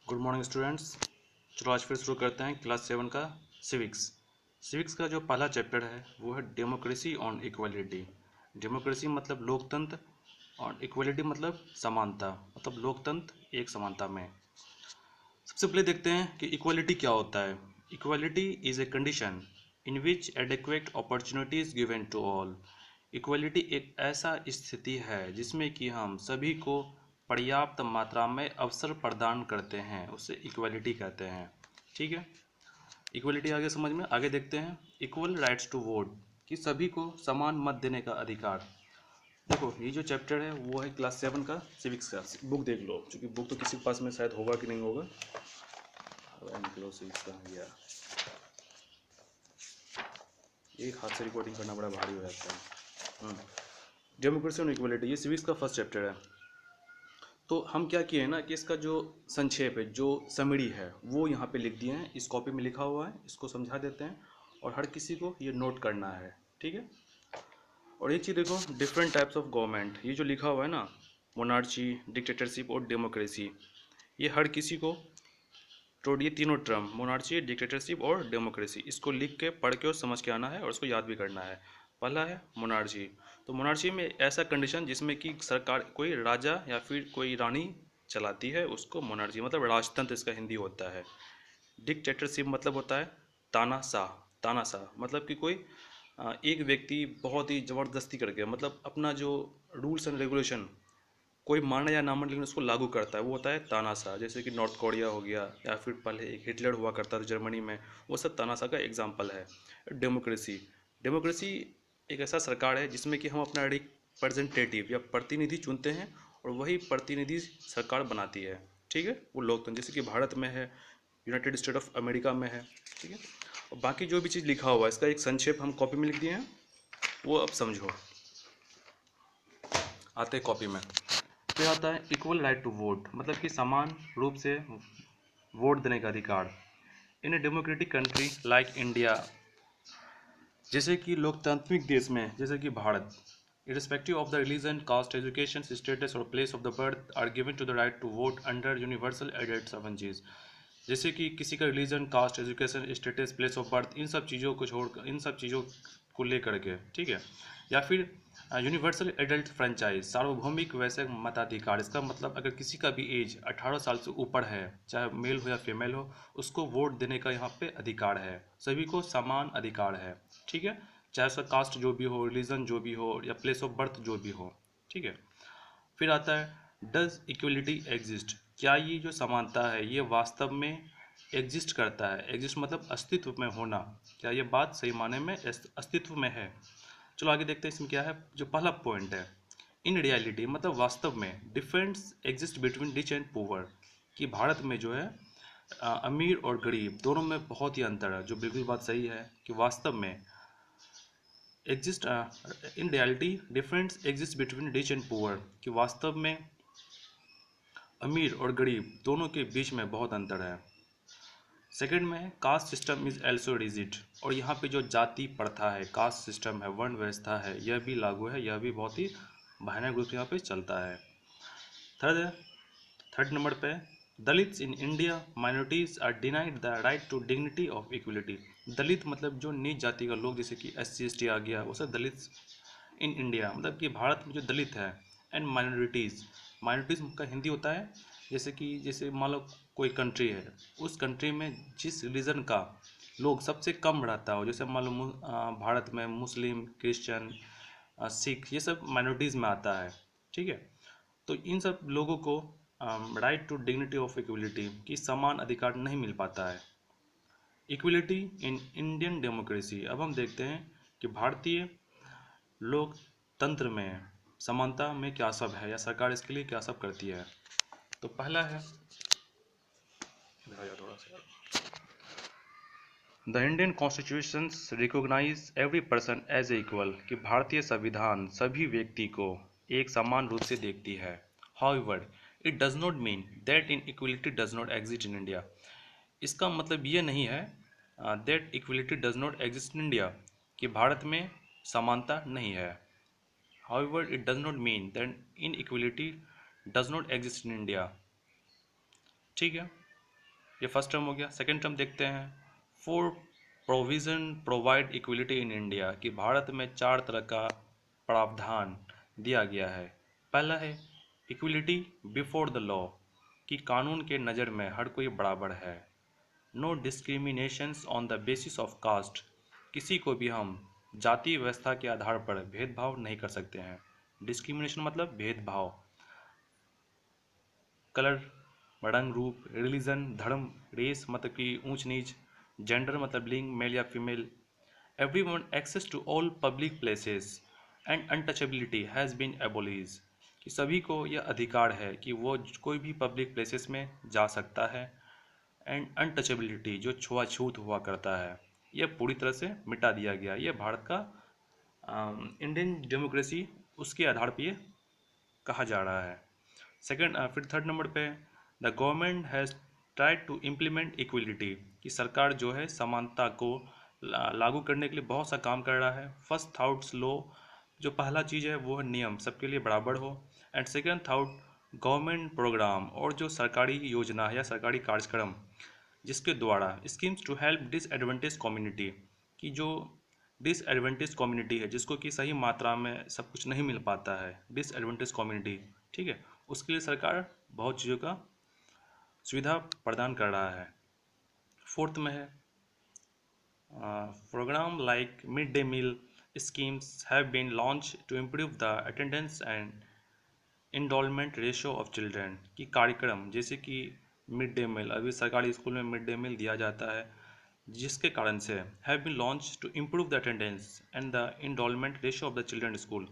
Good morning students. चलो आज फिर शुरू करते हैं क्लास 7 का सिविक्स। सिविक्स का जो पहला चैप्टर है वो है डेमोक्रेसी ऑन इक्वलिटी। डेमोक्रेसी मतलब लोकतंत्र और इक्वलिटी मतलब समानता, मतलब लोकतंत्र एक समानता में। सबसे पहले देखते हैं कि इक्वलिटी क्या होता है। Equality is a condition in which adequate opportunities given to all. Equality एक ऐसा स्थिति है जिसमें कि हम सभी को पर्याप्त मात्रा में अवसर प्रदान करते हैं, उसे इक्वलिटी कहते हैं। ठीक है, इक्वलिटी आगे समझ में आगे देखते हैं। इक्वल राइट्स टू वोट, कि सभी को समान मत देने का अधिकार। देखो ये जो चैप्टर है वो है क्लास 7 का सिविक्स का। बुक देख लो, क्योंकि बुक तो किसी के पास में शायद होगा कि नहीं होगा। निकलो सिविक्स का गया, एक हाथ से रिकॉर्डिंग करना बड़ा भारी हो जाता है। डेमोक्रेसी और इक्वलिटी, ये सिविक्स का फर्स्ट चैप्टर है। तो हम क्या किए हैं ना कि इसका जो संक्षेप है, जो समरी है, वो यहाँ पे लिख दिए हैं। इस कॉपी में लिखा हुआ है, इसको समझा देते हैं और हर किसी को ये नोट करना है। ठीक है। और एक चीज़ देखो, डिफरेंट टाइप्स ऑफ गवर्नमेंट, ये जो लिखा हुआ है ना, मोनार्ची, डिक्टेटरशिप और डेमोक्रेसी, ये हर किसी को तो ये तीनों टर्म मोनार्ची, डिक्टेटरशिप और डेमोक्रेसी, इसको लिख के पढ़ के और समझ के आना है और उसको याद भी करना है। पहला है मोनार्ची। तो मोनार्ची में ऐसा कंडीशन जिसमें कि सरकार कोई राजा या फिर कोई रानी चलाती है, उसको मोनार्ची मतलब राजतंत्र इसका हिंदी होता है। डिक्टेटरशिप मतलब होता है तानाशाह। तानाशाह मतलब कि कोई एक व्यक्ति बहुत ही ज़बरदस्ती करके, मतलब अपना जो रूल्स एंड रेगुलेशन कोई माने या ना माने लेकिन उसको लागू करता है, वो होता है तानाशाह। जैसे कि नॉर्थ कोरिया हो गया, या फिर पहले एक हिटलर हुआ करता था जर्मनी में, वो सब तानाशाह का एग्जाम्पल है। डेमोक्रेसी, डेमोक्रेसी एक ऐसा सरकार है जिसमें कि हम अपना रिप्रेजेंटेटिव या प्रतिनिधि चुनते हैं और वही प्रतिनिधि सरकार बनाती है। ठीक है, वो लोकतंत्र जैसे कि भारत में है, यूनाइटेड स्टेट ऑफ अमेरिका में है। ठीक है, और बाकी जो भी चीज़ लिखा हुआ है इसका एक संक्षेप हम कॉपी में लिख दिए हैं, वो अब समझो। आते हैं कॉपी में। फिर आता है इक्वल राइट टू वोट, मतलब कि समान रूप से वोट देने का अधिकार। In a democratic country like India, जैसे कि लोकतांत्रिक देश में जैसे कि Bharat, irrespective of the religion, caste, education, status और place of the birth are given to the right to vote under universal adult suffrages। जैसे कि किसी का religion, caste, education, status, place of birth, इन सब चीज़ों को छोड़, इन सब चीज़ों को लेकर के, ठीक है, या फिर यूनिवर्सल एडल्ट फ्रेंचाइज, सार्वभौमिक वैश्विक मताधिकार। इसका मतलब अगर किसी का भी एज 18 साल से ऊपर है, चाहे मेल हो या फीमेल हो, उसको वोट देने का यहाँ पे अधिकार है। सभी को समान अधिकार है। ठीक है, चाहे उसका कास्ट जो भी हो, रिलीजन जो भी हो, या प्लेस ऑफ बर्थ जो भी हो। ठीक है। फिर आता है डज इक्वलिटी एग्जिस्ट, क्या ये जो समानता है ये वास्तव में एग्जिस्ट करता है। एग्जिस्ट मतलब अस्तित्व में होना, क्या ये बात सही माने में अस्तित्व में है। चलो आगे देखते हैं इसमें क्या है। जो पहला पॉइंट है, इन रियलिटी मतलब वास्तव में, difference exist between rich and poor, कि भारत में जो है अमीर और गरीब दोनों में बहुत ही अंतर है, जो बिल्कुल बात सही है कि वास्तव में exist in reality difference exist between rich and poor, कि वास्तव में अमीर और गरीब दोनों के बीच में बहुत अंतर है। सेकंड में caste system is also rigid, और यहाँ पे जो जाति प्रथा है, कास्ट सिस्टम है, वर्ण व्यवस्था है, यह भी लागू है, यह भी बहुत ही भयानक रूप से यहाँ पे चलता है। थर्ड नंबर पे, Dalits in India minorities are denied the right to dignity of equality. Dalit मतलब जो नीच जाति का लोग, जैसे कि SC ST आ गया, वो सब दलित इन इंडिया, मतलब कि भारत में जो दलित है। एंड माइनॉरिटीज़, माइनॉरिटीज़ का हिंदी होता है, जैसे कि जैसे मान लो कोई कंट्री है, उस कंट्री में जिस रिलीजन का लोग सबसे कम रहता हो, जैसे मान लो भारत में मुस्लिम, क्रिश्चियन, सिख, ये सब माइनॉरिटीज़ में आता है। ठीक है, तो इन सब लोगों को right to dignity of equality, की समान अधिकार नहीं मिल पाता है। इक्वलिटी इन इंडियन डेमोक्रेसी, अब हम देखते हैं कि भारतीय लोकतंत्र में समानता में क्या सब है, या सरकार इसके लिए क्या सब करती है। तो पहला है, थोड़ा सा, the Indian constitution recognise every person as equal, कि भारतीय संविधान सभी व्यक्ति को एक समान रूप से देखती है। However it does not mean that in equality does not exist in India, इसका मतलब ये नहीं है that equality does not exist in India, कि भारत में समानता नहीं है। However, it does not mean that inequality does not exist in India। ठीक है, ये फर्स्ट टर्म हो गया। सेकेंड टर्म देखते हैं, for provision provide equality in India, कि भारत में 4 तरह का प्रावधान दिया गया है। पहला है इक्वलिटी बिफोर द लॉ, कि कानून के नज़र में हर कोई बराबर है। No discriminations on the basis of caste, किसी को भी हम जाति व्यवस्था के आधार पर भेदभाव नहीं कर सकते हैं। डिस्क्रिमिनेशन मतलब भेदभाव, कलर, रंग रूप, रिलीजन, धर्म, रेस मतलब कि ऊंच नीच, जेंडर मतलब लिंग, मेल या female. Everyone access to all public places and untouchability has been abolish, कि सभी को यह अधिकार है कि वो कोई भी पब्लिक प्लेसेस में जा सकता है। एंड अनटचेबिलिटी जो छुआछूत हुआ करता है, यह पूरी तरह से मिटा दिया गया। यह भारत का इंडियन डेमोक्रेसी उसके आधार पर ये कहा जा रहा है। सेकंड फिर थर्ड नंबर पे, the government has tried to implement equality, कि सरकार जो है समानता को लागू करने के लिए बहुत सा काम कर रहा है। फर्स्ट थाउट्स लो, जो पहला चीज़ है वो है नियम सबके लिए बराबर हो। And second thought government programme, और जो सरकारी योजना है या सरकारी कार्यक्रम जिसके द्वारा schemes to help disadvantage community, की जो डिसएडवांटेज कम्युनिटी है जिसको कि सही मात्रा में सब कुछ नहीं मिल पाता है, डिसएडवांटेज कम्युनिटी, ठीक है, उसके लिए सरकार बहुत चीज़ों का सुविधा प्रदान कर रहा है। फोर्थ में है programme like mid day meal schemes have been launch to improve the attendance and enrolment ratio of children, की कार्यक्रम जैसे कि मिड डे मील, अभी सरकारी स्कूल में मिड डे मील दिया जाता है, जिसके कारण से have been launch to improve the attendance and the enrolment ratio of the children school,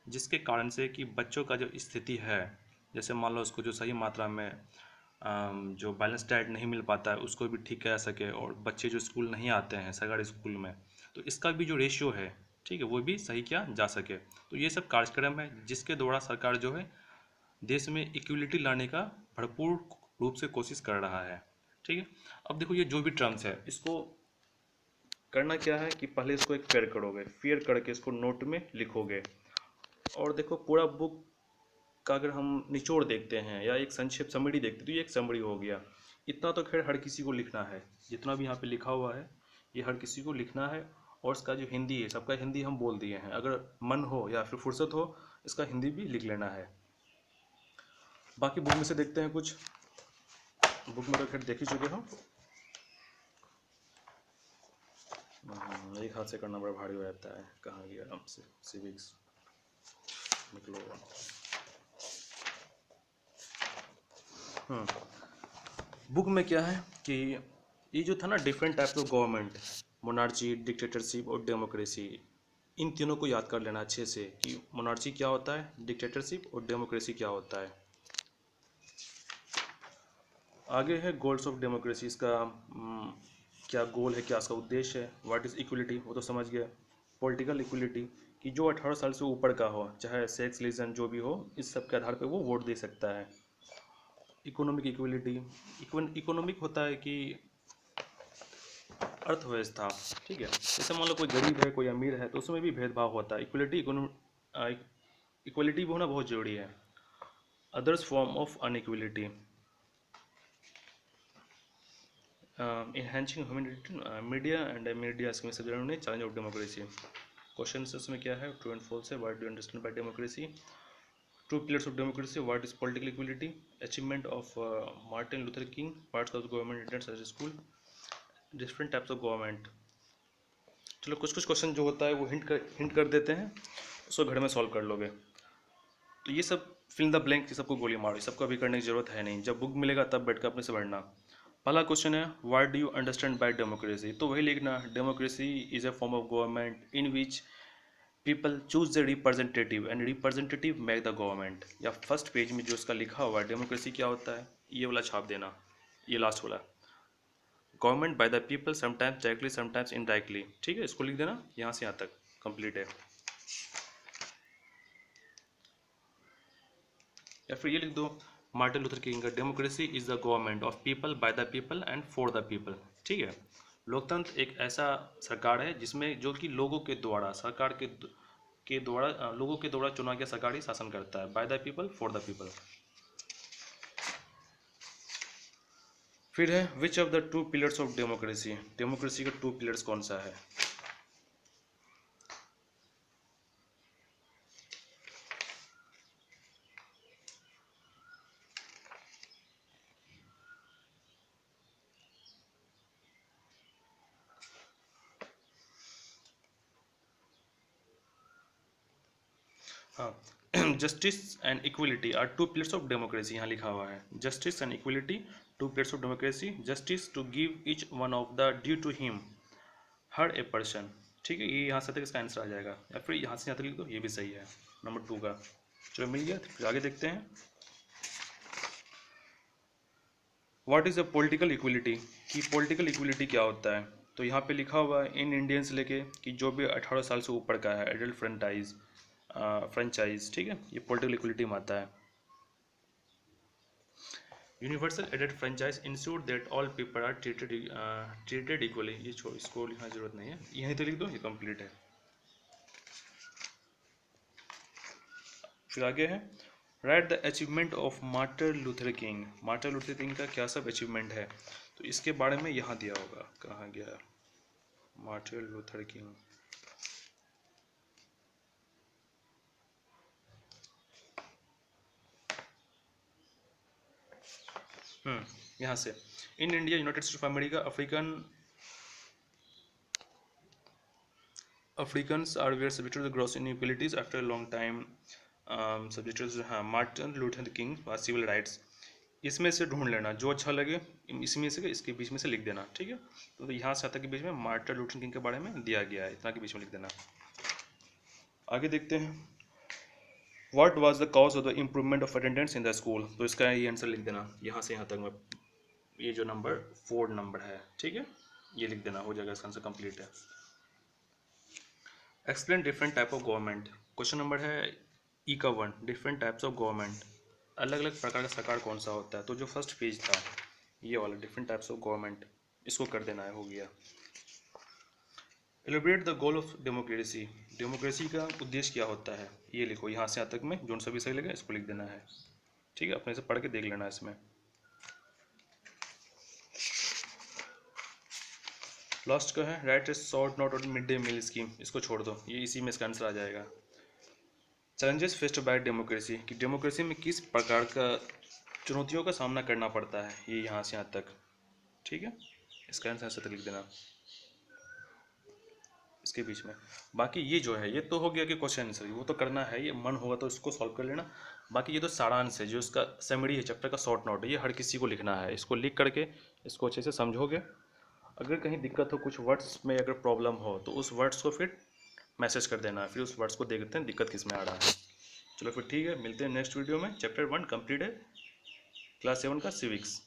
जिसके कारण से कि बच्चों का जो स्थिति है, जैसे मान लो उसको जो सही मात्रा में जो बैलेंस डाइट नहीं मिल पाता है उसको भी ठीक करा सके, और बच्चे जो स्कूल नहीं आते हैं सरकारी स्कूल में, तो इसका भी जो रेशियो है, ठीक है, वो भी सही किया जा सके। तो ये सब कार्यक्रम है जिसके द्वारा सरकार जो है देश में इक्वलिटी लाने का भरपूर रूप से कोशिश कर रहा है, ठीक है। अब देखो ये जो भी टर्म्स है इसको करना क्या है कि पहले इसको एक फेयर करोगे, फेयर करके इसको नोट में लिखोगे। और देखो पूरा बुक का अगर हम निचोड़ देखते हैं या एक संक्षेप समरी देखते हैं तो ये एक समरी हो गया। इतना तो खैर हर किसी को लिखना है, जितना भी यहाँ पे लिखा हुआ है ये हर किसी को लिखना है। और इसका जो हिंदी है, सबका हिंदी हम बोल दिए हैं, अगर मन हो या फिर फुर्सत हो इसका हिंदी भी लिख लेना है। बाकी बुक में से देखते हैं कुछ, बुक में तो खैर देख ही चुके हो। एक हाथ से करना बड़ा भारी हो जाता है, कहाँ गया आराम से, सिविक्स निकलो। बुक में क्या है कि ये जो था ना different types of government, monarchy, dictatorship और डेमोक्रेसी, इन तीनों को याद कर लेना अच्छे से कि मोनार्ची क्या होता है, डिक्टेटरशिप और डेमोक्रेसी क्या होता है। आगे है गोल्स ऑफ डेमोक्रेसी, इसका क्या गोल है, क्या इसका उद्देश्य है। व्हाट इज़ इक्वलिटी, वो तो समझ गया। पॉलिटिकल इक्वलिटी, कि जो 18 साल से ऊपर का हो, चाहे सेक्स, रिलीजन जो भी हो, इस सब के आधार पे वो वोट दे सकता है। इकोनॉमिक इक्वलिटी, इकोनॉमिक होता है कि अर्थव्यवस्था, ठीक है, जैसे मान लो कोई गरीब है कोई अमीर है तो उसमें भी भेदभाव होता है। इक्वलिटी इक्वलिटी भी होना बहुत जरूरी है। Others form of inequality, enhancing humanity, media and media scheme से जुड़े चैलेंज ऑफ डेमोक्रेसी। क्वेश्चन उसमें क्या है, ट्रू एंड फॉल्स है। What do understand by democracy, to pillars of democracy, what is political equality, achievement of Martin Luther king, parts of government Indian such school, different types of government. चलो कुछ कुछ question जो होता है वो hint कर देते हैं, उसको घर में सॉल्व कर लोगे। तो ये सब फिल द ब्लैंक, सबको गोली मारो, सबको अभी करने की जरूरत है नहीं, जब बुक मिलेगा तब बैठकर अपने से पढ़ना। पहला क्वेश्चन है what do you understand by democracy, तो वही लिखना, democracy is a form of government in which people choose the representative and representative make the government. या फर्स्ट पेज में जो इसका लिखा हुआ है डेमोक्रेसी क्या होता है, ये वाला छाप देना, ये लास्ट वाला, government by the people sometimes directly sometimes indirectly, ठीक है, इसको लिख देना, यहाँ से यहाँ तक कंप्लीट है। या फिर ये लिख दो, मार्टिन लूथर किंग का, democracy is the government of people bye the people and for the people, ठीक है। लोकतंत्र एक ऐसा सरकार है जिसमें जो कि लोगों के द्वारा, सरकार के द्वारा, लोगों के द्वारा चुना गया सरकारी शासन करता है, by the people for the people. फिर है which of the two pillars of democracy, democracy का टू पिलर्स कौन सा है? हाँ, justice and equality are two pillars of democracy, यहाँ लिखा हुआ है justice and equality two pillars of democracy. Justice to give each one of the due to him her a person, ठीक है, ये यहाँ से तक इसका आंसर आ जाएगा, या फिर यहाँ से यहाँ तक लिख दो, ये भी सही है नंबर 2 का। चलो मिल गया, फिर आगे देखते हैं। What is a political equality, कि पॉलिटिकल इक्वलिटी क्या होता है? तो यहाँ पे लिखा हुआ है इन इंडियन से लेके कि जो भी 18 साल से ऊपर का है एडल्ट फ्रेंचाइज, ठीक है, ये पॉलिटिकल इक्वलिटी में आता है। यूनिवर्सल एडेड franchise ensure that all people are treated equally, ये इसको लिखना जरूरत नहीं है, यहीं तो लिख दो, ये कंप्लीट है। फिर आगे है right the achievement of Martin Luther king, Martin Luther king का क्या सब अचीवमेंट है, तो इसके बारे में यहाँ दिया होगा, कहाँ गया मार्टिन लूथर किंग, यहाँ से in India United States of America Africans are were subjected to the gross inequalities after a long time subjected, हाँ, Martin Luther King civil rights, इसमें से ढूंढ लेना जो अच्छा लगे, इसमें से इसके बीच में से लिख देना, ठीक है। तो यहाँ से आता के बीच में मार्टिन लूथर किंग के बारे में दिया गया है, इतना के बीच में लिख देना। आगे देखते हैं what was the cause of the improvement of attendance in the school, तो इसका ये आंसर लिख देना, यहाँ से यहाँ तक में ये जो नंबर 4 नंबर है, ठीक है, ये लिख देना, हो जाएगा, इसका आंसर कंप्लीट है। Explain different type of government, question number है ई का 1, डिफरेंट टाइप्स ऑफ गवर्नमेंट, अलग अलग प्रकार का सरकार कौन सा होता है, तो जो फर्स्ट पेज था ये वाला डिफरेंट टाइप्स ऑफ गवर्नमेंट, इसको कर देना है, हो गया। एलिब्रेट the goal of democracy, democracy का उद्देश्य क्या होता है, ये लिखो, यहाँ से यहाँ तक में जो सभी सही लगे इसको लिख देना है, ठीक है, अपने से पढ़ के देख लेना इसमें। लास्ट का है write a short note on mid day meal scheme, इसको छोड़ दो, ये इसी में इसका आंसर आ जाएगा। चैलेंजेस फेस्ड बाय डेमोक्रेसी, कि डेमोक्रेसी में किस प्रकार का चुनौतियों का सामना करना पड़ता है, ये यहाँ से यहाँ तक, ठीक है, इसका आंसर ऐसे तक लिख देना इसके बीच में। बाकी ये जो है ये तो हो गया कि क्वेश्चन आंसर, वो तो करना है, ये मन होगा तो इसको सॉल्व कर लेना। बाकी ये तो सारांश है, जो इसका समरी है चैप्टर का, शॉर्ट नोट है, ये हर किसी को लिखना है, इसको लिख करके इसको अच्छे से समझोगे। अगर कहीं दिक्कत हो, कुछ वर्ड्स में अगर प्रॉब्लम हो, तो उस वर्ड्स को फिर मैसेज कर देना, फिर उस वर्ड्स को देखते हैं दिक्कत किस में आ रहा है। चलो फिर ठीक है, मिलते हैं नेक्स्ट वीडियो में। चैप्टर 1 कंप्लीट है, क्लास 7 का सिविक्स।